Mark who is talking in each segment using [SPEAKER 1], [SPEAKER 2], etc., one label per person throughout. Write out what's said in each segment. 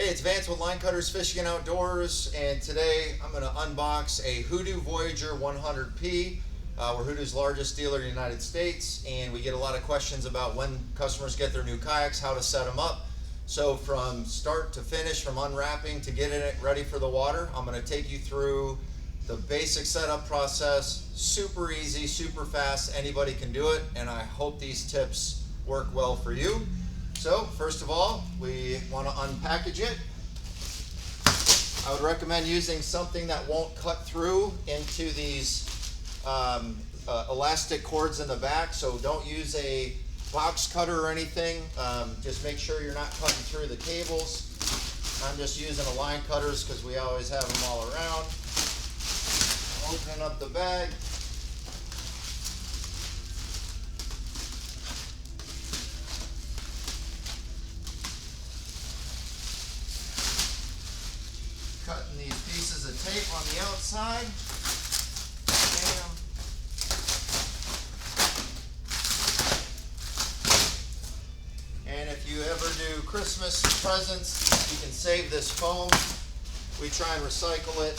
[SPEAKER 1] Hey, it's Vance with Line Cutterz Fishing and Outdoors, and today I'm going to unbox a Hoodoo Voyager 100P. We're Hoodoo's largest dealer in the United States, and we get a lot of questions about when customers get their new kayaks, how to set them up. So from start to finish, from unwrapping to getting it ready for the water, I'm going to take you through the basic setup process. Super easy, super fast, anybody can do it, and I hope these tips work well for you. So first of all, we want to unpackage it. I would recommend using something that won't cut through into these elastic cords in the back. So don't use a box cutter or anything. Just make sure you're not cutting through the cables. I'm just using a Line Cutterz because we always have them all around. Opening up the bag. Cutting these pieces of tape on the outside. Bam. And if you ever do Christmas presents, you can save this foam. We try and recycle it.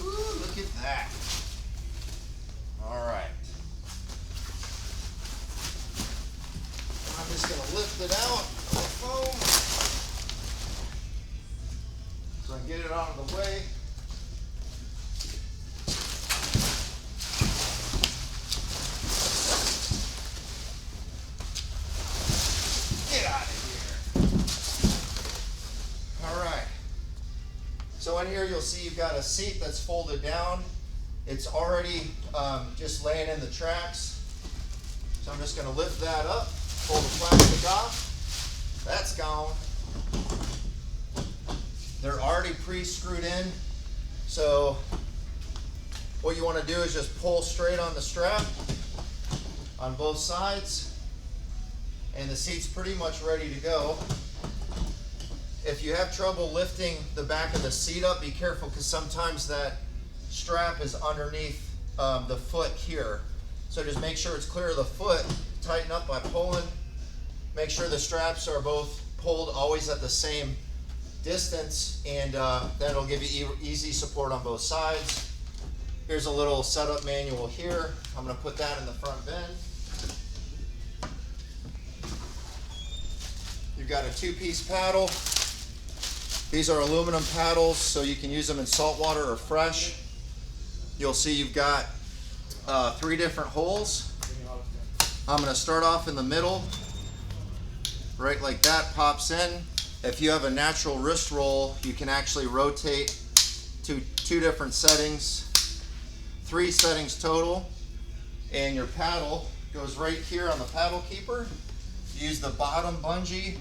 [SPEAKER 1] Look at that. All right. I'm just going to lift it out of the foam so I can get it out of the way. Get out of here. All right. So in here you'll see you've got a seat that's folded down. It's already just laying in the tracks. So I'm just going to lift that up, pull the plastic off. That's gone. They're already pre-screwed in. So what you want to do is just pull straight on the strap on both sides. And the seat's pretty much ready to go. If you have trouble lifting the back of the seat up, be careful because sometimes that strap is underneath the foot here. So just make sure it's clear of the foot. Tighten up by pulling. Make sure the straps are both pulled always at the same distance, and that'll give you easy support on both sides. Here's a little setup manual here. I'm going to put that in the front bin. You've got a two-piece paddle. These are aluminum paddles, so you can use them in saltwater or fresh. You'll see you've got 3 different holes. I'm going to start off in the middle, right like that, pops in. If you have a natural wrist roll, you can actually rotate to 2 different settings, 3 settings total, and your paddle goes right here on the paddle keeper. Use the bottom bungee.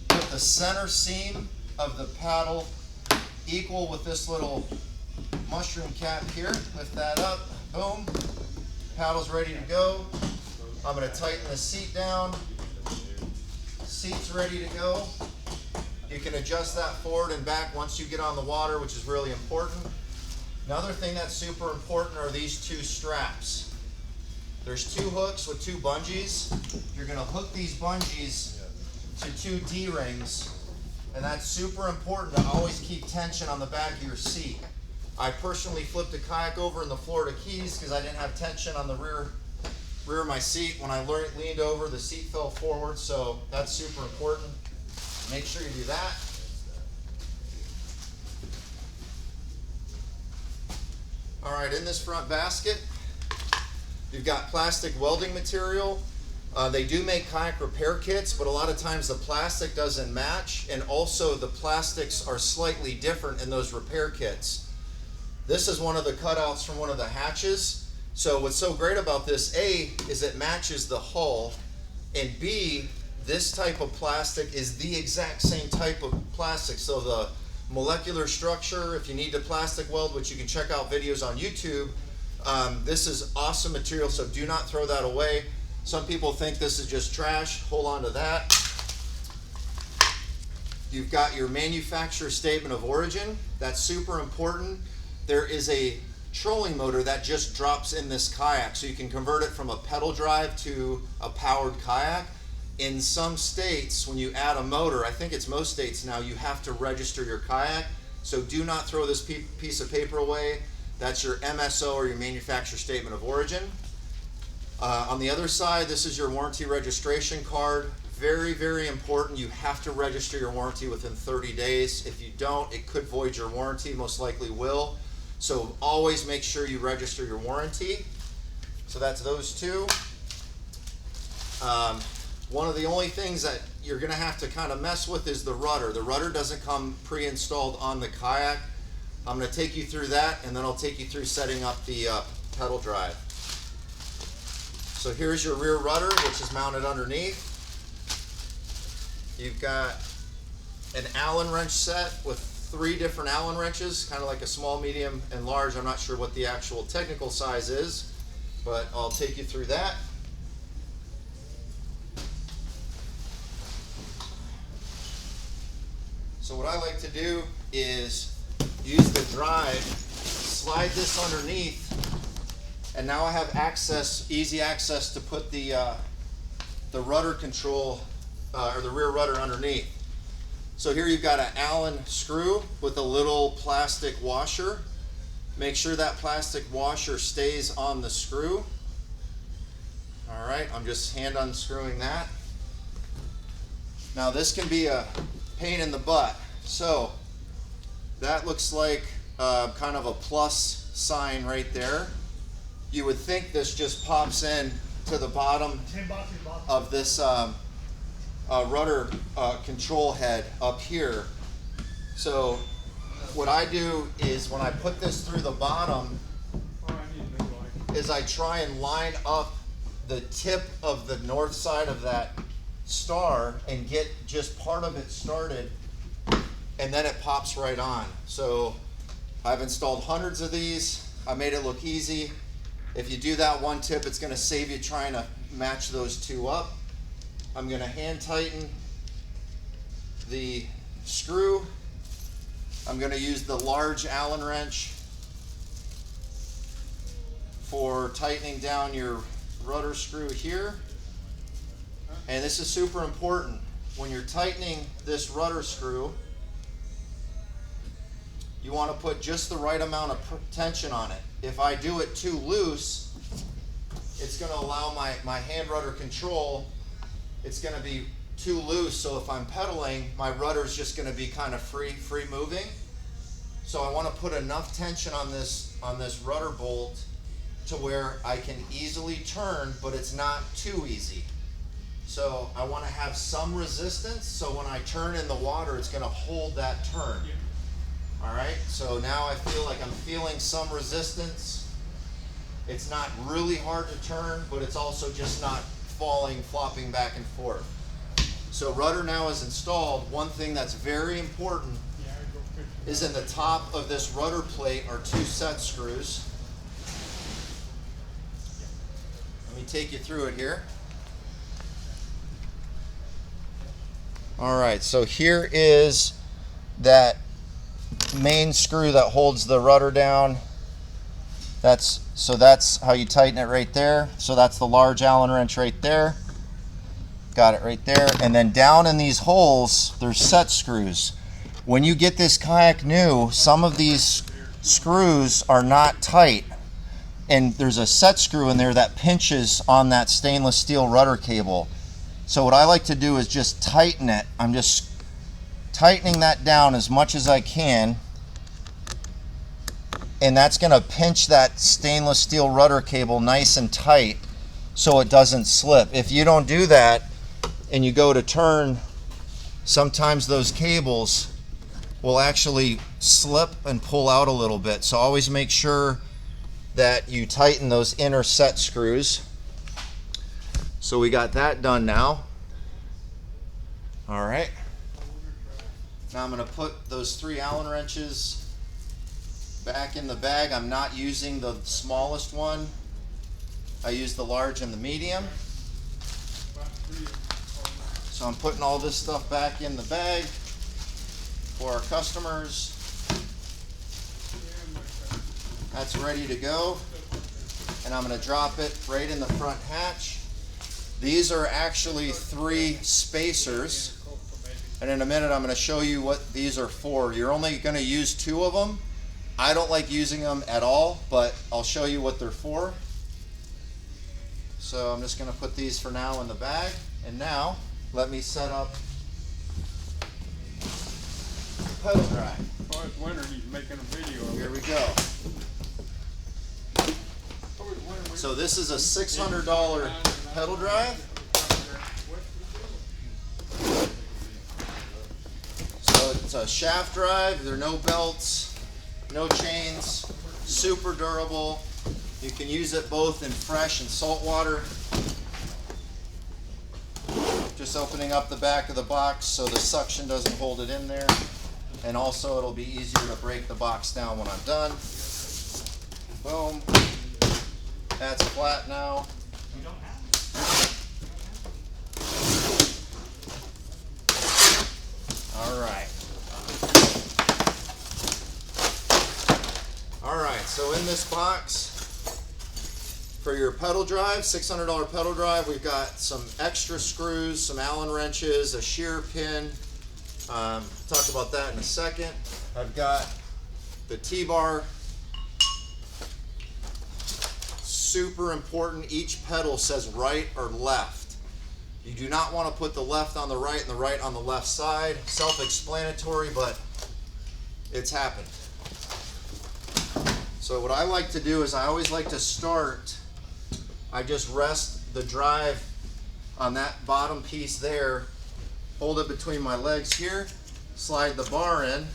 [SPEAKER 1] Put the center seam of the paddle equal with this little mushroom cap here. Lift that up, boom. Paddle's ready to go. I'm going to tighten the seat down. Seat's ready to go. You can adjust that forward and back once you get on the water, which is really important. Another thing that's super important are these 2 straps. There's 2 hooks with 2 bungees. You're going to hook these bungees to 2 D-rings, and that's super important to always keep tension on the back of your seat. I personally flipped a kayak over in the Florida Keys because I didn't have tension on the rear of my seat. When I leaned over, the seat fell forward, so that's super important. Make sure you do that. All right, in this front basket, you've got plastic welding material. They do make kayak repair kits, but a lot of times the plastic doesn't match, and also the plastics are slightly different in those repair kits. This is one of the cutouts from one of the hatches. So what's so great about this, A, is it matches the hull, and B, this type of plastic is the exact same type of plastic. So the molecular structure, if you need to plastic weld, which you can check out videos on YouTube, this is awesome material, so do not throw that away. Some people think this is just trash. Hold on to that. You've got your manufacturer statement of origin. That's super important. There is a trolling motor that just drops in this kayak, so you can convert it from a pedal drive to a powered kayak. In some states, when you add a motor, I think it's most states now, you have to register your kayak. So do not throw this piece of paper away. That's your MSO, or your manufacturer statement of origin. On the other side, this is your warranty registration card. Very, very important. You have to register your warranty within 30 days. If you don't, it could void your warranty, most likely will. So always make sure you register your warranty. So that's those two. One of the only things that you're gonna have to kind of mess with is the rudder. The rudder doesn't come pre-installed on the kayak. I'm gonna take you through that, and then I'll take you through setting up the pedal drive. So here's your rear rudder, which is mounted underneath. You've got an Allen wrench set with 3 different Allen wrenches, kind of like a small, medium, and large. I'm not sure what the actual technical size is, but I'll take you through that. So what I like to do is use the drive, slide this underneath, and now I have access, easy access to put the rudder control, or the rear rudder underneath. So here you've got an Allen screw with a little plastic washer. Make sure that plastic washer stays on the screw. All right, I'm just hand unscrewing that. Now this can be a pain in the butt. So that looks like kind of a plus sign right there. You would think this just pops in to the bottom of this rudder control head up here. So what I do is, when I put this through the bottom, is I try and line up the tip of the north side of that star and get just part of it started, and then it pops right on. So I've installed hundreds of these. I made it look easy. If you do that one tip, it's going to save you trying to match those two up. I'm going to hand tighten the screw. I'm going to use the large Allen wrench for tightening down your rudder screw here. And this is super important. When you're tightening this rudder screw, you want to put just the right amount of tension on it. If I do it too loose, it's going to allow my hand rudder control, it's going to be too loose. So if I'm pedaling, my rudder is just going to be kind of free moving. So I want to put enough tension on this rudder bolt to where I can easily turn, but it's not too easy. So I want to have some resistance, so when I turn in the water, it's going to hold that turn. All right, so now I feel like I'm feeling some resistance. It's not really hard to turn, but it's also just not flopping back and forth. So rudder now is installed. One thing that's very important is in the top of this rudder plate are 2 set screws. Let me take you through it here. All right, so here is that main screw that holds the rudder down. That's how you tighten it right there. So that's the large Allen wrench right there. Got it right there. And then down in these holes, there's set screws. When you get this kayak new, some of these screws are not tight. And there's a set screw in there that pinches on that stainless steel rudder cable. So what I like to do is just tighten it. I'm just tightening that down as much as I can, and that's going to pinch that stainless steel rudder cable nice and tight so it doesn't slip. If you don't do that and you go to turn, sometimes those cables will actually slip and pull out a little bit. So always make sure that you tighten those inner set screws. So we got that done now. All right. Now I'm going to put those 3 Allen wrenches back in the bag. I'm not using the smallest one. I use the large and the medium. So I'm putting all this stuff back in the bag. for our customers. That's ready to go. And I'm going to drop it right in the front hatch. These are actually 3 spacers. And in a minute I'm going to show you what these are for. You're only going to use 2 of them. I don't like using them at all, but I'll show you what they're for. So I'm just going to put these for now in the bag. And now let me set up pedal drive.
[SPEAKER 2] Oh, it's winter, he's making a video of it.
[SPEAKER 1] Here we go. So this is a $600 pedal drive. So it's a shaft drive. There are no belts, no chains, super durable. You can use it both in fresh and salt water. Just opening up the back of the box so the suction doesn't hold it in there. And also it'll be easier to break the box down when I'm done. Boom. That's flat now. All right. All right, so in this box, for your pedal drive, $600 pedal drive, we've got some extra screws, some Allen wrenches, a shear pin. Talk about that in a second. I've got the T-bar. Super important, each pedal says right or left. You do not want to put the left on the right and the right on the left side. Self-explanatory, but it's happened. So what I like to do is I always like to start, I just rest the drive on that bottom piece there, hold it between my legs here, slide the bar in,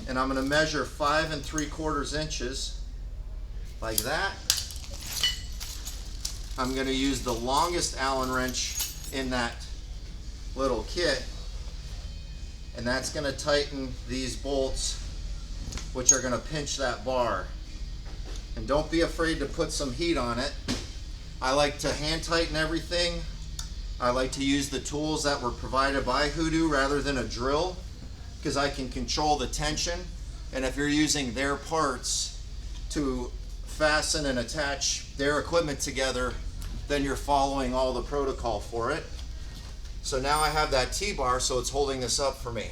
[SPEAKER 1] and I'm going to measure 5 3/4 inches like that. I'm going to use the longest Allen wrench in that little kit, and that's going to tighten these bolts, which are going to pinch that bar. And don't be afraid to put some heat on it. I like to hand tighten everything. I like to use the tools that were provided by Hoodoo rather than a drill, because I can control the tension. And if you're using their parts to fasten and attach their equipment together, then you're following all the protocol for it. So now I have that T-bar, so it's holding this up for me.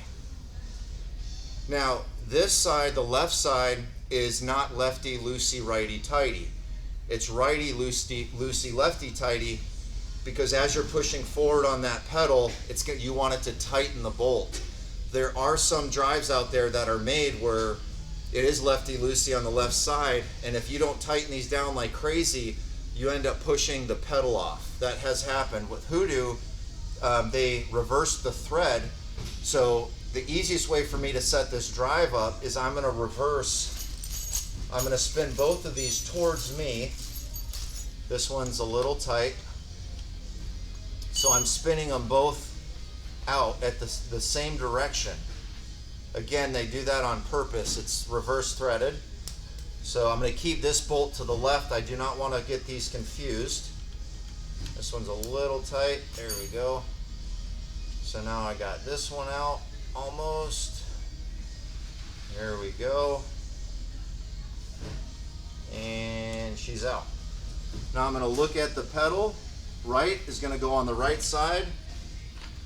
[SPEAKER 1] Now this side, the left side, is not lefty loosey righty tighty. It's righty loosey lefty tighty, because as you're pushing forward on that pedal, you want it to tighten the bolt. There are some drives out there that are made where it is lefty loosey on the left side, and if you don't tighten these down like crazy, you end up pushing the pedal off. That has happened. With Hoodoo, they reversed the thread. So the easiest way for me to set this drive up is I'm going to reverse. I'm going to spin both of these towards me. This one's a little tight. So I'm spinning them both out at the same direction. Again, they do that on purpose. It's reverse threaded. So I'm going to keep this bolt to the left. I do not want to get these confused. This one's a little tight. There we go. So now I got this one out almost. There we go. And she's out. Now I'm going to look at the pedal. Right is going to go on the right side.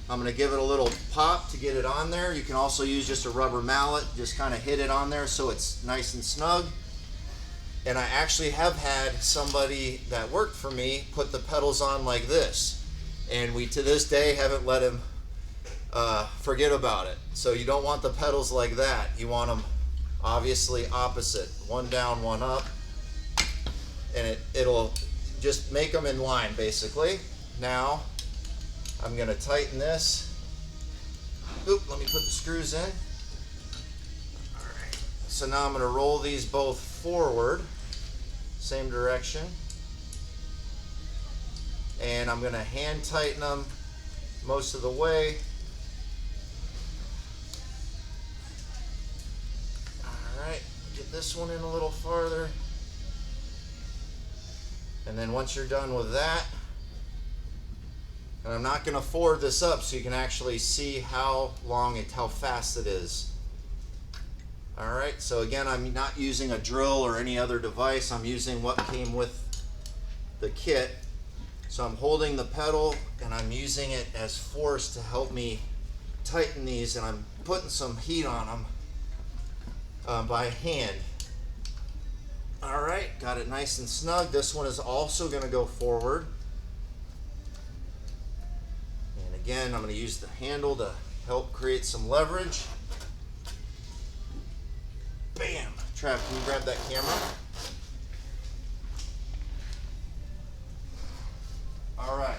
[SPEAKER 1] I'm going to give it a little pop to get it on there. You can also use just a rubber mallet, just kind of hit it on there so it's nice and snug. And I actually have had somebody that worked for me put the pedals on like this, and we to this day haven't let him forget about it. So you don't want the pedals like that. You want them obviously opposite, one down, one up, and it'll just make them in line basically. Now I'm going to tighten this. Oop, let me put the screws in. All right. So now I'm going to roll these both forward, same direction, and I'm going to hand tighten them most of the way. All right, get this one in a little farther, and then once you're done with that, And I'm not going to forward this up so you can actually see how fast it is. All right, so again, I'm not using a drill or any other device. I'm using what came with the kit. So I'm holding the pedal and I'm using it as force to help me tighten these, and I'm putting some heat on them by hand. All right, got it nice and snug. This one is also going to go forward. And again, I'm going to use the handle to help create some leverage. Bam! Trav, can you grab that camera? All right.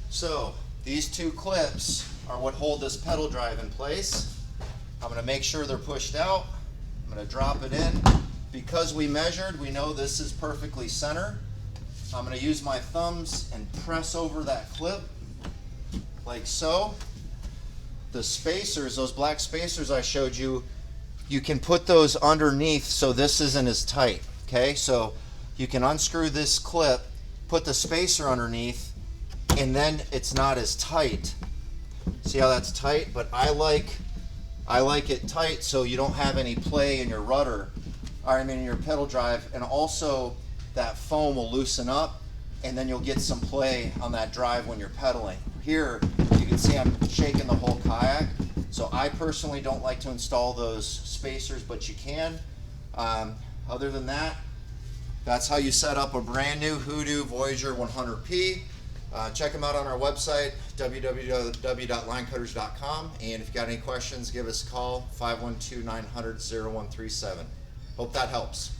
[SPEAKER 1] So these two clips are what hold this pedal drive in place. I'm going to make sure they're pushed out. I'm going to drop it in. Because we measured, we know this is perfectly center. I'm going to use my thumbs and press over that clip like so. The spacers, those black spacers I showed you, you can put those underneath so this isn't as tight. Okay, so you can unscrew this clip, put the spacer underneath, and then it's not as tight. See how that's tight? But I like it tight so you don't have any play in your rudder, or I mean in your pedal drive, and also that foam will loosen up and then you'll get some play on that drive when you're pedaling. Here you can see I'm shaking the whole kayak, so I personally don't like to install those spacers, but you can. Other than that, that's how you set up a brand new Hoodoo Voyager 100P. Check them out on our website, www.linecutterz.com, and if you got any questions, give us a call, 512-900-0137. Hope that helps.